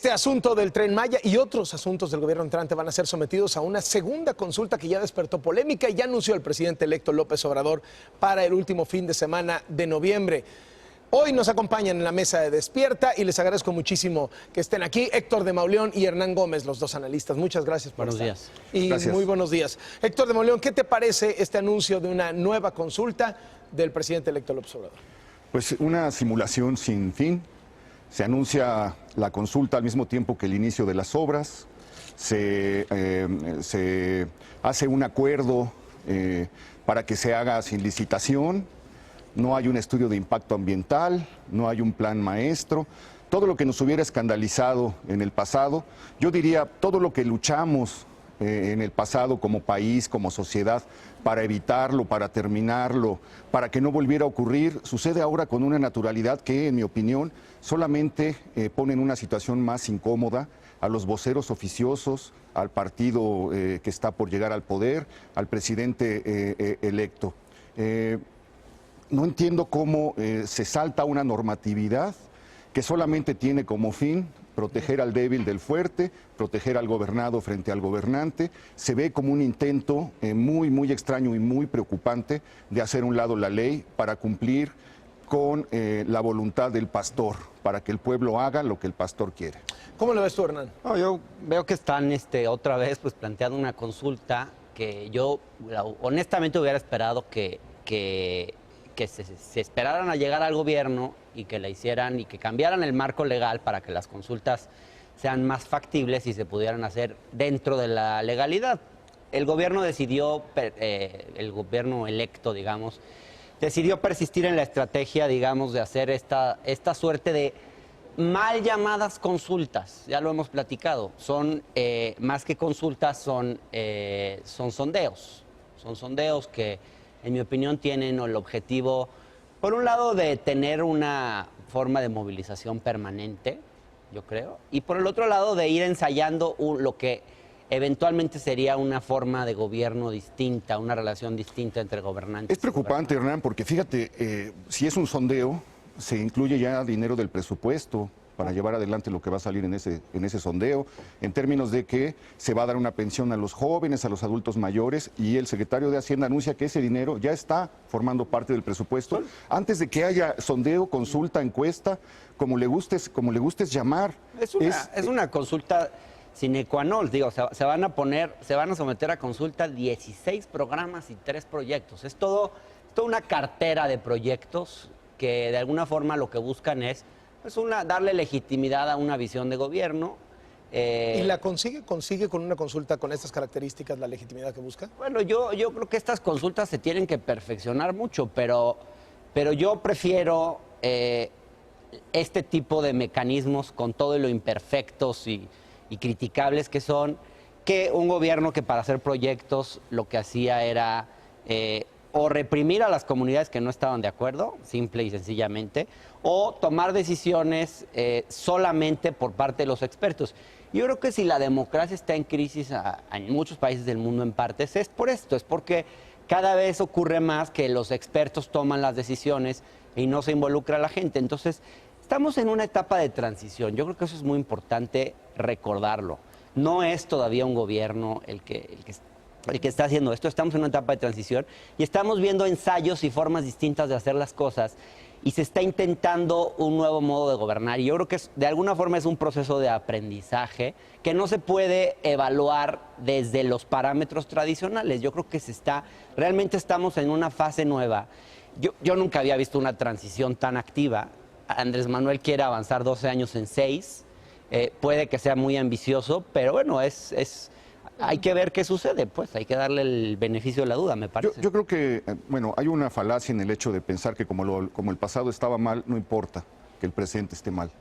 Este asunto del Tren Maya y otros asuntos del gobierno entrante van a ser sometidos a una segunda consulta que ya despertó polémica y ya anunció el presidente electo López Obrador para el último fin de semana de noviembre. Hoy nos acompañan en la mesa de Despierta y les agradezco muchísimo que estén aquí Héctor de Mauleón y Hernán Gómez, los dos analistas. Muchas gracias por estar. Buenos días. Y gracias. Muy buenos días. Héctor de Mauleón, ¿qué te parece este anuncio de una nueva consulta del presidente electo López Obrador? Pues una simulación sin fin. Se anuncia la consulta al mismo tiempo que el inicio de las obras. Se hace un acuerdo para que se haga sin licitación. No hay un estudio de impacto ambiental, no hay un plan maestro. Todo lo que nos hubiera escandalizado en el pasado, yo diría todo lo que luchamos en el pasado como país, como sociedad, para evitarlo, para terminarlo, para que no volviera a ocurrir, sucede ahora con una naturalidad que, en mi opinión, solamente pone en una situación más incómoda a los voceros oficiosos, al partido que está por llegar al poder, al presidente electo. No entiendo cómo se salta una normatividad que solamente tiene como fin proteger al débil del fuerte, proteger al gobernado frente al gobernante. Se ve como un intento muy extraño y muy preocupante de hacer a un lado la ley para cumplir con la voluntad del pastor, para que el pueblo haga lo que el pastor quiere. ¿Cómo lo ves tú, Hernán? No, yo veo que están otra vez planteando una consulta que yo honestamente hubiera esperado que se esperaran a llegar al gobierno y que la hicieran y que cambiaran el marco legal para que las consultas sean más factibles y se pudieran hacer dentro de la legalidad. El gobierno decidió, el gobierno electo, digamos, decidió persistir en la estrategia, digamos, de hacer esta suerte de mal llamadas consultas. Ya lo hemos platicado. Son, más que consultas, son sondeos. Son sondeos que, en mi opinión, tienen el objetivo, por un lado, de tener una forma de movilización permanente, yo creo, y por el otro lado, de ir ensayando lo que eventualmente sería una forma de gobierno distinta, una relación distinta entre gobernantes. Es preocupante, Hernán, porque fíjate, si es un sondeo, se incluye ya dinero del presupuesto para llevar adelante lo que va a salir en ese sondeo, en términos de que se va a dar una pensión a los jóvenes, a los adultos mayores, y el secretario de Hacienda anuncia que ese dinero ya está formando parte del presupuesto, antes de que haya sondeo, consulta, encuesta, como le gustes llamar. Es una consulta sine qua non, digo, se van a someter a consulta 16 programas y 3 proyectos. Es toda una cartera de proyectos que de alguna forma lo que buscan es darle legitimidad a una visión de gobierno. ¿Y la consigue con una consulta con estas características la legitimidad que busca? Bueno, yo creo que estas consultas se tienen que perfeccionar mucho, pero yo prefiero este tipo de mecanismos con todo lo imperfectos y criticables que son, que un gobierno que para hacer proyectos lo que hacía era o reprimir a las comunidades que no estaban de acuerdo, simple y sencillamente, o tomar decisiones solamente por parte de los expertos. Yo creo que si la democracia está en crisis en muchos países del mundo en partes, es por esto, es porque cada vez ocurre más que los expertos toman las decisiones y no se involucra a la gente. Entonces, estamos en una etapa de transición. Yo creo que eso es muy importante recordarlo. No es todavía un gobierno el que está haciendo esto. Estamos en una etapa de transición y estamos viendo ensayos y formas distintas de hacer las cosas y se está intentando un nuevo modo de gobernar. Y yo creo que de alguna forma es un proceso de aprendizaje que no se puede evaluar desde los parámetros tradicionales. Yo creo que realmente estamos en una fase nueva. Yo nunca había visto una transición tan activa. Andrés Manuel quiere avanzar 12 años en 6. Puede que sea muy ambicioso, pero bueno, hay que ver qué sucede, pues hay que darle el beneficio de la duda, me parece. Yo creo que, bueno, hay una falacia en el hecho de pensar que como el pasado estaba mal, no importa que el presente esté mal.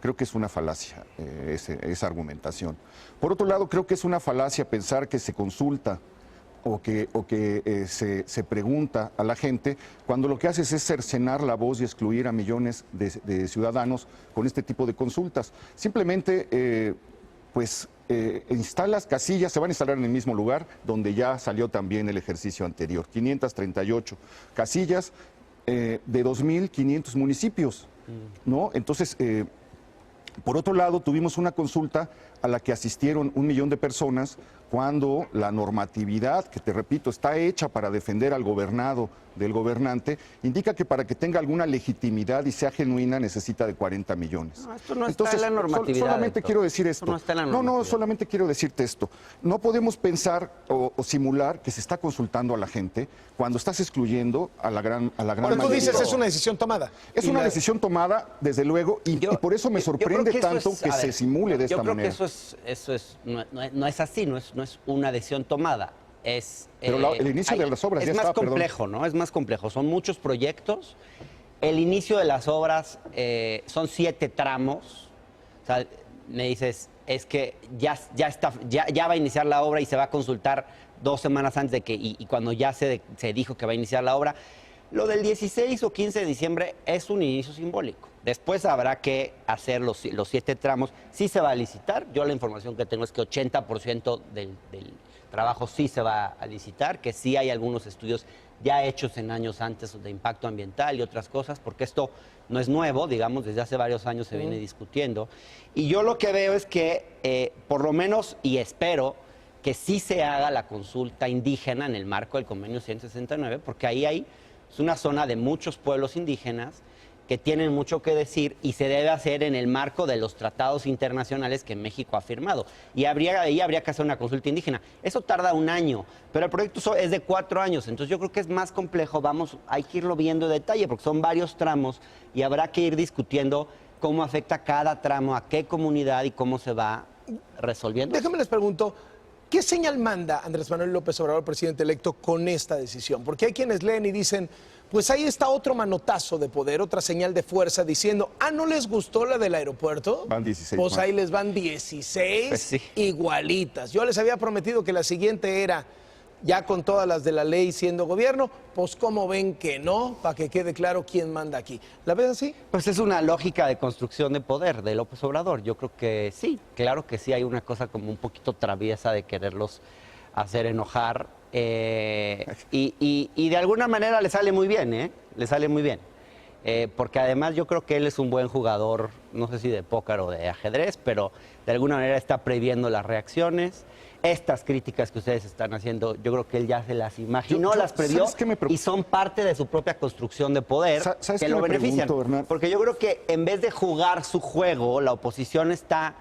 Creo que es una falacia esa argumentación. Por otro lado, creo que es una falacia pensar que se consulta o que se pregunta a la gente, cuando lo que haces es cercenar la voz y excluir a millones de ciudadanos con este tipo de consultas. Simplemente, instalas casillas, se van a instalar en el mismo lugar donde ya salió también el ejercicio anterior, 538 casillas de 2.500 municipios, ¿no? Entonces, Por otro lado, tuvimos una consulta a la que asistieron 1 millón de personas cuando la normatividad, que te repito, está hecha para defender al gobernado del gobernante, indica que para que tenga alguna legitimidad y sea genuina necesita de 40 millones. No, esto no está en la normatividad. Solamente Héctor. quiero decir esto. No está en la normatividad. No, solamente quiero decirte esto. No podemos pensar o simular que se está consultando a la gente cuando estás excluyendo a la gran Bueno, mayoría. tú dices es una decisión tomada. Es una decisión tomada, desde luego, y por eso me sorprende tanto que se simule de esta manera. Yo creo que eso es no es así, no es una decisión tomada. Pero el inicio de las obras es ya más está, complejo, ¿no? Es más complejo. Son muchos proyectos. El inicio de las obras son 7 tramos. O sea, me dices, es que ya va a iniciar la obra y se va a consultar 2 semanas antes de que, y cuando ya se dijo que va a iniciar la obra. Lo del 16 o 15 de diciembre es un inicio simbólico. Después habrá que hacer los 7 tramos. Sí se va a licitar. Yo la información que tengo es que 80% del trabajo sí se va a licitar, que sí hay algunos estudios ya hechos en años antes de impacto ambiental y otras cosas, porque esto no es nuevo, digamos, desde hace varios años se viene discutiendo. Y yo lo que veo es que, por lo menos, y espero, que sí se haga la consulta indígena en el marco del convenio 169, porque ahí es una zona de muchos pueblos indígenas que tienen mucho que decir y se debe hacer en el marco de los tratados internacionales que México ha firmado. Y ahí habría que hacer una consulta indígena. Eso tarda 1 año, pero el proyecto es de 4 años, entonces yo creo que es más complejo. Hay que irlo viendo en detalle porque son varios tramos y habrá que ir discutiendo cómo afecta cada tramo, a qué comunidad y cómo se va resolviendo. Déjame les pregunto, ¿qué señal manda Andrés Manuel López Obrador, presidente electo, con esta decisión? Porque hay quienes leen y dicen, pues ahí está otro manotazo de poder, otra señal de fuerza diciendo, ¿no les gustó la del aeropuerto? Van 16 Pues más. ahí les van 16 Pues sí. igualitas. Yo les había prometido que la siguiente era, ya con todas las de la ley siendo gobierno, pues ¿cómo ven que no? Para que quede claro quién manda aquí. ¿La ves así? Pues es una lógica de construcción de poder de López Obrador. Yo creo que sí, claro que sí hay una cosa como un poquito traviesa de quererlos hacer enojar. Y de alguna manera le sale muy bien, ¿eh? Le sale muy bien. Porque además yo creo que él es un buen jugador, no sé si de póker o de ajedrez, pero de alguna manera está previendo las reacciones. Estas críticas que ustedes están haciendo, yo creo que él ya se las imaginó, las previó ¿sabes qué me y son parte de su propia construcción de poder ¿Sabes que qué lo me benefician. pregunto, Hernán? Porque yo creo que en vez de jugar su juego, la oposición está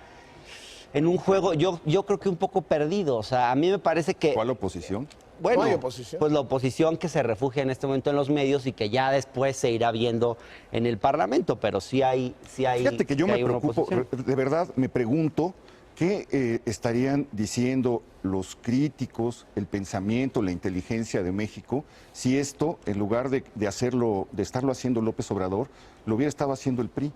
en un juego, yo creo que un poco perdido. O sea, a mí me parece que... ¿Cuál oposición? Bueno, ¿No hay oposición? pues la oposición que se refugia en este momento en los medios y que ya después se irá viendo en el Parlamento, pero sí hay Fíjate que yo sí me hay una preocupo, oposición. de verdad me pregunto qué estarían diciendo los críticos, el pensamiento, la inteligencia de México, si esto, en lugar de estarlo haciendo López Obrador, lo hubiera estado haciendo el PRI.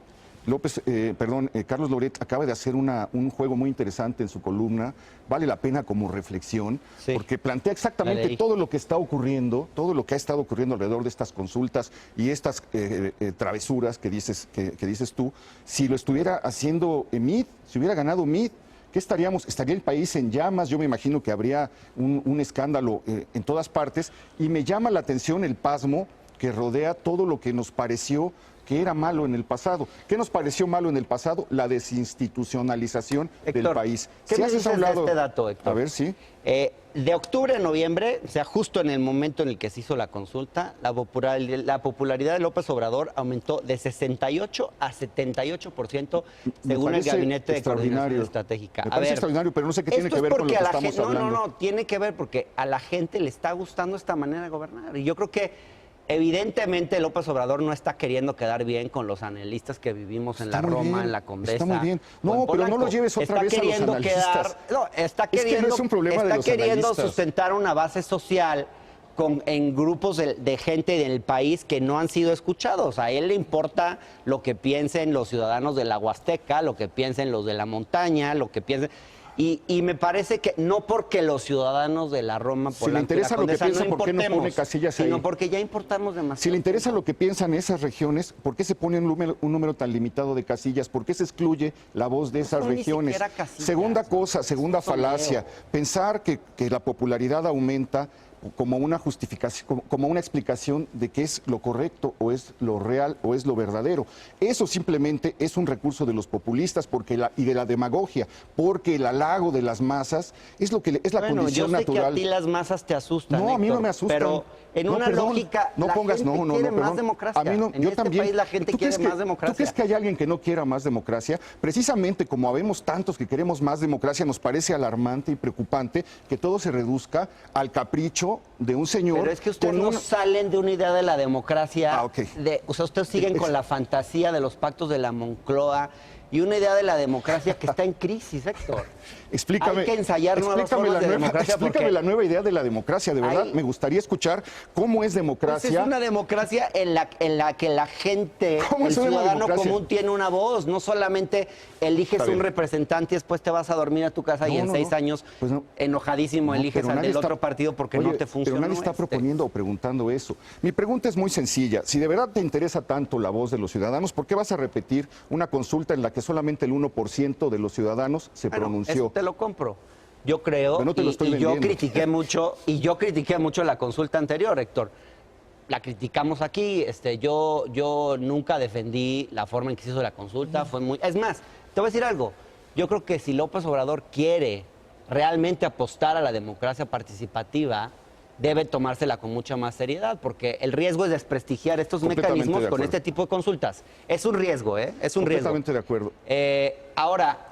Carlos Loret acaba de hacer un juego muy interesante en su columna, vale la pena como reflexión, Sí. porque plantea La exactamente leí. todo lo que está ocurriendo, todo lo que ha estado ocurriendo alrededor de estas consultas y estas travesuras que dices tú. Si lo estuviera haciendo Mid, si hubiera ganado Mid, ¿qué estaríamos? Estaría el país en llamas, yo me imagino que habría un escándalo en todas partes, y me llama la atención el pasmo que rodea todo lo que nos pareció que era malo en el pasado. ¿Qué nos pareció malo en el pasado? La desinstitucionalización del Héctor, país. ¿qué me dices de este dato, Héctor? A ver, sí. De octubre a noviembre, o sea, justo en el momento en el que se hizo la consulta, la popularidad de López Obrador aumentó de 68 a 78%, según el parece Gabinete de Coordinación extraordinario. Estratégica. Me parece extraordinario, pero no sé qué tiene esto que es ver con lo porque que a la estamos gente, hablando. No, tiene que ver porque a la gente le está gustando esta manera de gobernar. Y yo creo que evidentemente López Obrador no está queriendo quedar bien con los analistas que vivimos en Está la muy Roma, bien, en la Condesa. está muy bien. o No, en pero no Polanco. lo lleves otra Está vez a los queriendo analistas. está Es que no queriendo, es un problema de está los queriendo analistas. sustentar una base social en grupos de gente del país que no han sido escuchados. A él le importa lo que piensen los ciudadanos de la Huasteca, lo que piensen los de la montaña, lo que piensen... Y me parece que no porque los ciudadanos de la Roma, Si le interesa lo que piensa, ¿por qué no pone casillas ahí? sino porque ya importamos demasiado. Si le interesa lo que piensan esas regiones, ¿por qué se pone un número tan limitado de casillas? ¿Por qué se excluye la voz de esas son ni regiones? siquiera casillas. Segunda cosa, segunda Son falacia, leo. pensar que la popularidad aumenta como una justificación, como una explicación de qué es lo correcto o es lo real o es lo verdadero. Eso simplemente es un recurso de los populistas y de la demagogia, porque el halago de las masas es lo que es la condición natural. Yo sé que a ti las masas te asustan, No, a mí no me asustan. Pero en una lógica, no pongas, la gente quiere más democracia. A mí no, en yo este también. país la gente quiere más democracia. ¿Tú crees que hay alguien que no quiera más democracia? Precisamente como habemos tantos que queremos más democracia, nos parece alarmante y preocupante que todo se reduzca al capricho de un señor. Pero es que ustedes no salen de una idea de la democracia. O sea, ustedes siguen con la fantasía de los pactos de la Moncloa y una idea de la democracia que está en crisis, Héctor. Explícame. Hay que ensayar nuevas formas de democracia. Explícame la nueva idea de la democracia, de verdad. Me gustaría escuchar cómo es democracia. Pues es una democracia en la que la gente, el ciudadano común, tiene una voz. No solamente eliges un representante y después te vas a dormir a tu casa y en 6 años, enojadísimo, eliges al del otro partido porque no te funciona. Pero nadie está proponiendo o preguntando eso. Mi pregunta es muy sencilla. Si de verdad te interesa tanto la voz de los ciudadanos, ¿por qué vas a repetir una consulta en la que solamente el 1% de los ciudadanos se pronunció? Eso te lo compro. Yo creo, no te lo estoy yo critiqué mucho la consulta anterior, Héctor. La criticamos aquí, yo nunca defendí la forma en que se hizo la consulta, es más, te voy a decir algo, yo creo que si López Obrador quiere realmente apostar a la democracia participativa, debe tomársela con mucha más seriedad, porque el riesgo es desprestigiar estos mecanismos con este tipo de consultas. Es un riesgo, Es un riesgo. Completamente de acuerdo. Ahora,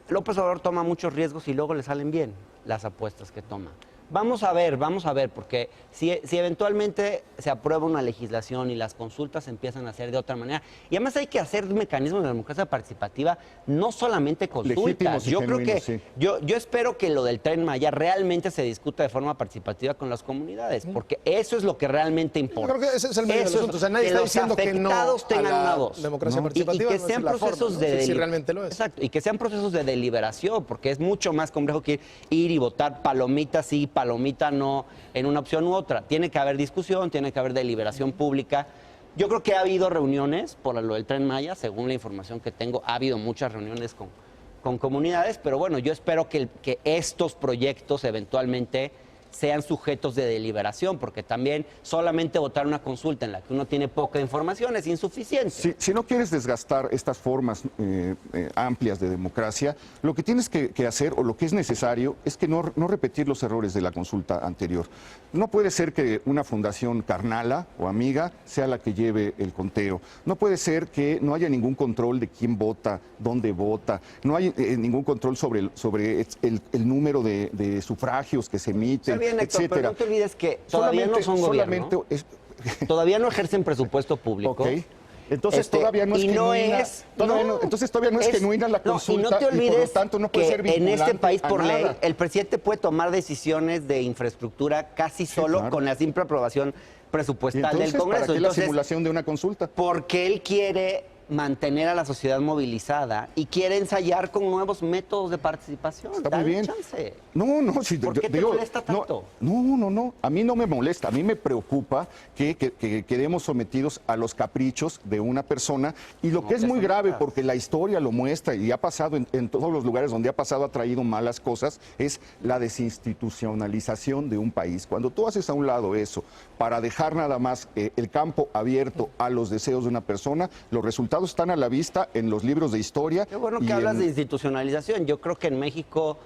López Obrador toma muchos riesgos y luego le salen bien las apuestas que toma. Vamos a ver, porque si eventualmente se aprueba una legislación y las consultas se empiezan a hacer de otra manera, y además hay que hacer mecanismos de democracia participativa, no solamente consultas. Yo creo que, yo espero que lo del Tren Maya realmente se discuta de forma participativa con las comunidades, porque eso es lo que realmente importa. Yo creo que ese es el medio del asunto. O sea, nadie está diciendo que no tengan una voz. Democracia participativa. Y que sean procesos de si realmente lo es. Exacto, y que sean procesos de deliberación, porque es mucho más complejo que ir y votar palomita sí, palomita no, en una opción u otra. Tiene que haber discusión, tiene que haber deliberación pública. Yo creo que ha habido reuniones por lo del Tren Maya, según la información que tengo, ha habido muchas reuniones con comunidades, pero bueno, yo espero que estos proyectos eventualmente sean sujetos de deliberación, porque también solamente votar una consulta en la que uno tiene poca información es insuficiente. Si no quieres desgastar estas formas amplias de democracia, lo que tienes que hacer, o lo que es necesario, es que no repetir los errores de la consulta anterior. No puede ser que una fundación carnala o amiga sea la que lleve el conteo. No puede ser que no haya ningún control de quién vota, dónde vota. No hay ningún control sobre el número de sufragios que se emiten. Bien, Héctor, pero no te olvides que todavía no son gobierno, todavía no ejercen presupuesto público. Okay. Entonces todavía no es genuina. Entonces todavía no es genuina la consulta. Y no te olvides, por lo tanto no puede ser vinculante en este país por ley nada. el presidente puede tomar decisiones de infraestructura casi solo con la simple aprobación presupuestal del Congreso. ¿Para qué la simulación de una consulta? Porque él quiere mantener a la sociedad movilizada y quiere ensayar con nuevos métodos de participación. Está muy bien. Chance. No, si ¿Por qué te molesta tanto? No, a mí no me molesta, a mí me preocupa que quedemos sometidos a los caprichos de una persona, y lo que es muy grave, porque la historia lo muestra y ha pasado en todos los lugares donde ha pasado, ha traído malas cosas, es la desinstitucionalización de un país. Cuando tú haces a un lado eso para dejar nada más el campo abierto a los deseos de una persona, los resultados están a la vista en los libros de historia. Qué bueno que hablas de institucionalización. Yo creo que en México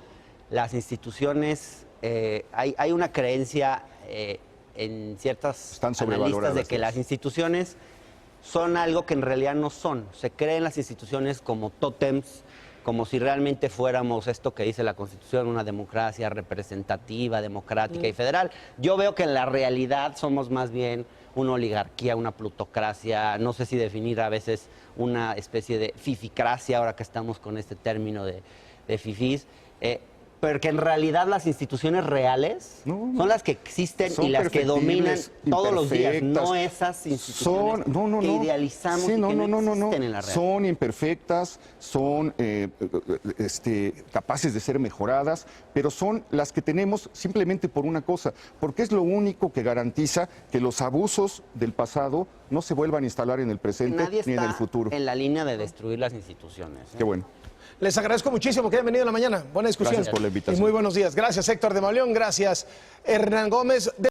las instituciones, hay una creencia en ciertas analistas de que las instituciones son algo que en realidad no son. Se creen las instituciones como tótems, como si realmente fuéramos esto que dice la Constitución, una democracia representativa, democrática y federal. Yo veo que en la realidad somos más bien una oligarquía, una plutocracia, no sé si definir a veces una especie de fificracia, ahora que estamos con este término de fifís, pero que en realidad las instituciones reales son las que existen y las que dominan todos los días, no esas instituciones que idealizamos y que no existen en la realidad. Son imperfectas, son capaces de ser mejoradas, pero son las que tenemos simplemente por una cosa, porque es lo único que garantiza que los abusos del pasado no se vuelvan a instalar en el presente ni en el futuro. Nadie está en la línea de destruir las instituciones. Qué bueno. Les agradezco muchísimo que hayan venido en la mañana. Buena discusión. Gracias por la invitación. Y muy buenos días. Gracias, Héctor de Mauleón. Gracias, Hernán Gómez.